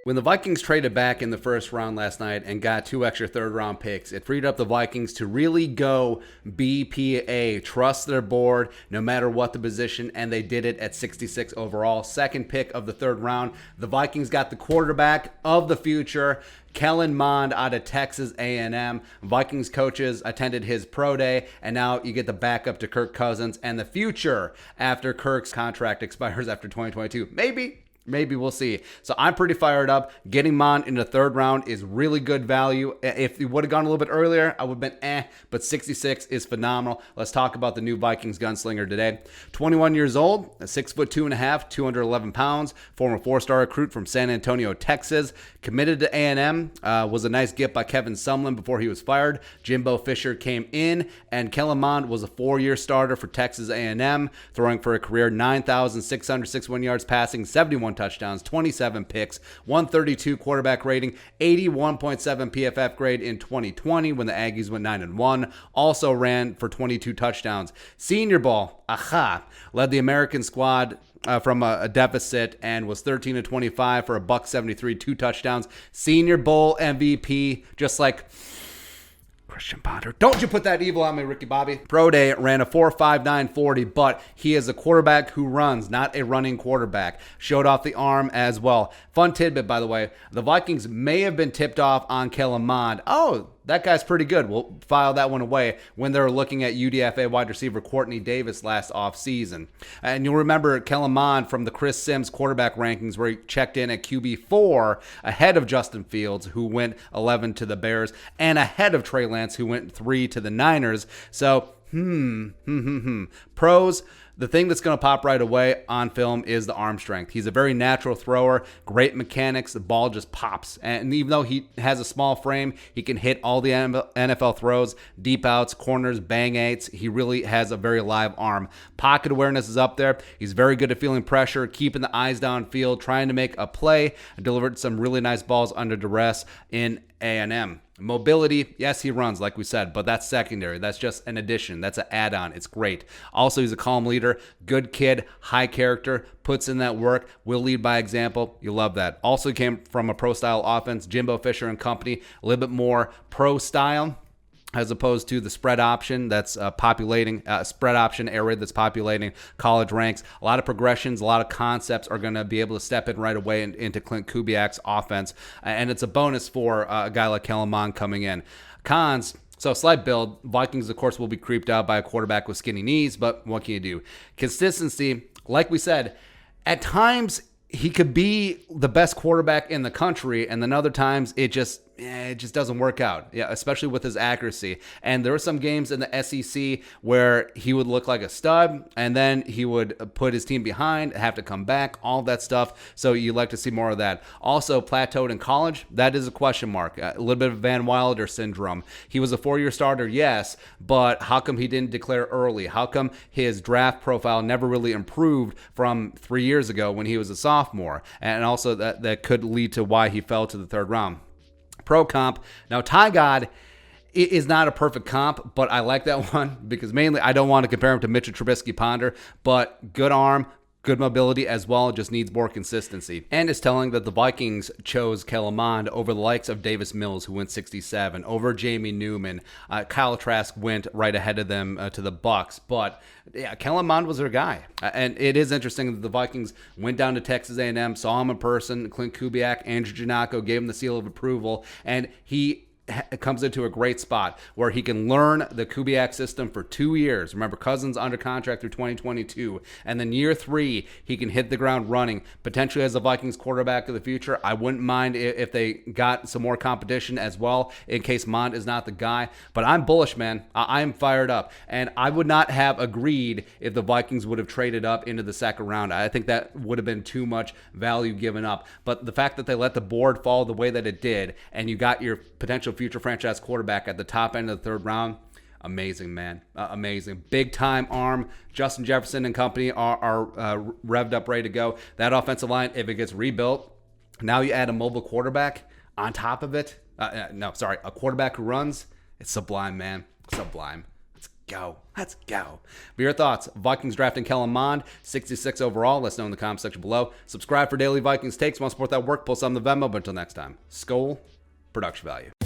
When the Vikings traded back in the first round last night and got 2 extra third-round picks, it freed up the Vikings to really go BPA, trust their board no matter what the position, and they did it at 66 overall. Second pick of the third round, the Vikings got the quarterback of the future, Kellen Mond out of Texas A&M. Vikings coaches attended his pro day, and now you get the backup to Kirk Cousins and the future after Kirk's contract expires after 2022. Maybe we'll see. So I'm pretty fired up. Getting Mond in the third round is really good value. If he would have gone a little bit earlier, I would have been but 66 is phenomenal. Let's talk about the new Vikings gunslinger today. 21 years old, 6'2.5", 211 pounds, former 4-star recruit from San Antonio, Texas. Committed to A&M, was a nice get by Kevin Sumlin before he was fired. Jimbo Fisher came in, and Kellen Mond was a 4-year starter for Texas A&M, throwing for a career 9,661 yards passing, 71 touchdowns, 27 picks, 132 quarterback rating, 81.7 PFF grade in 2020 when the Aggies went 9-1. Also ran for 22 touchdowns. Senior Bowl, led the American squad from a deficit and was 13-25 for a $173, 2 touchdowns. Senior Bowl MVP, just like Christian Ponder. Don't you put that evil on me, Ricky Bobby. Pro Day ran a 4.59 40, but he is a quarterback who runs, not a running quarterback. Showed off the arm as well. Fun tidbit, by the way. The Vikings may have been tipped off on Kellen Mond. Oh, that guy's pretty good. We'll file that one away when they were looking at UDFA wide receiver Courtney Davis last offseason. And you'll remember Kellen Mond from the Chris Sims quarterback rankings where he checked in at QB4 ahead of Justin Fields, who went 11 to the Bears, and ahead of Trey Lance, who went 3 to the Niners. So, pros. The thing that's going to pop right away on film is the arm strength. He's a very natural thrower, great mechanics. The ball just pops. And even though he has a small frame, he can hit all the NFL throws, deep outs, corners, bang eights. He really has a very live arm. Pocket awareness is up there. He's very good at feeling pressure, keeping the eyes downfield, trying to make a play, and delivered some really nice balls under duress in A&M. Mobility, yes, he runs, like we said, but that's secondary. That's just an addition. That's an add-on. It's great. Also, he's a calm leader, good kid, high character, puts in that work, will lead by example. You love that. Also came from a pro-style offense, Jimbo Fisher and company, a little bit more pro-style, as opposed to the spread option that's spread option air raid that's populating college ranks. A lot of progressions, a lot of concepts are going to be able to step in right away into Clint Kubiak's offense. And it's a bonus for a guy like Kellen Mond coming in. Cons, so slight build. Vikings, of course, will be creeped out by a quarterback with skinny knees, but what can you do? Consistency, like we said, at times he could be the best quarterback in the country, and then other times it just doesn't work out. Yeah, especially with his accuracy. And there were some games in the SEC where he would look like a stud, and then he would put his team behind, have to come back, all that stuff. So you like to see more of that. Also, plateaued in college, that is a question mark. A little bit of Van Wilder syndrome. He was a 4-year starter, yes, but how come he didn't declare early? How come his draft profile never really improved from 3 years ago when he was a sophomore? And also that could lead to why he fell to the third round. Pro comp. Now, Ty God is not a perfect comp, but I like that one because mainly I don't want to compare him to Mitchell Trubisky Ponder, but good arm, good mobility as well, just needs more consistency. And it's telling that the Vikings chose Kellen Mond over the likes of Davis Mills, who went 67, over Jamie Newman. Kyle Trask went right ahead of them to the Bucs, but yeah, Kellen Mond was their guy. And it is interesting that the Vikings went down to Texas A&M, saw him in person. Clint Kubiak, Andrew Janocko gave him the seal of approval, and he comes into a great spot where he can learn the Kubiak system for 2 years. Remember, Cousins under contract through 2022. And then year 3, he can hit the ground running, potentially as the Vikings quarterback of the future. I wouldn't mind if they got some more competition as well in case Mond is not the guy. But I'm bullish, man. I'm fired up. And I would not have agreed if the Vikings would have traded up into the second round. I think that would have been too much value given up. But the fact that they let the board fall the way that it did, and you got your potential future franchise quarterback at the top end of the third round, amazing, man. Amazing. Big time arm. Justin Jefferson and company are revved up, ready to go. That offensive line, if it gets rebuilt, now you add a mobile quarterback on top of it. A quarterback who runs. It's sublime, man. Sublime. go. Let's go. For your thoughts, Vikings drafting Kellen Mond, 66 overall. Let us know in the comment section below. Subscribe for daily Vikings takes. Want to support that work? Post on the Venmo. But until next time, Skol, production value.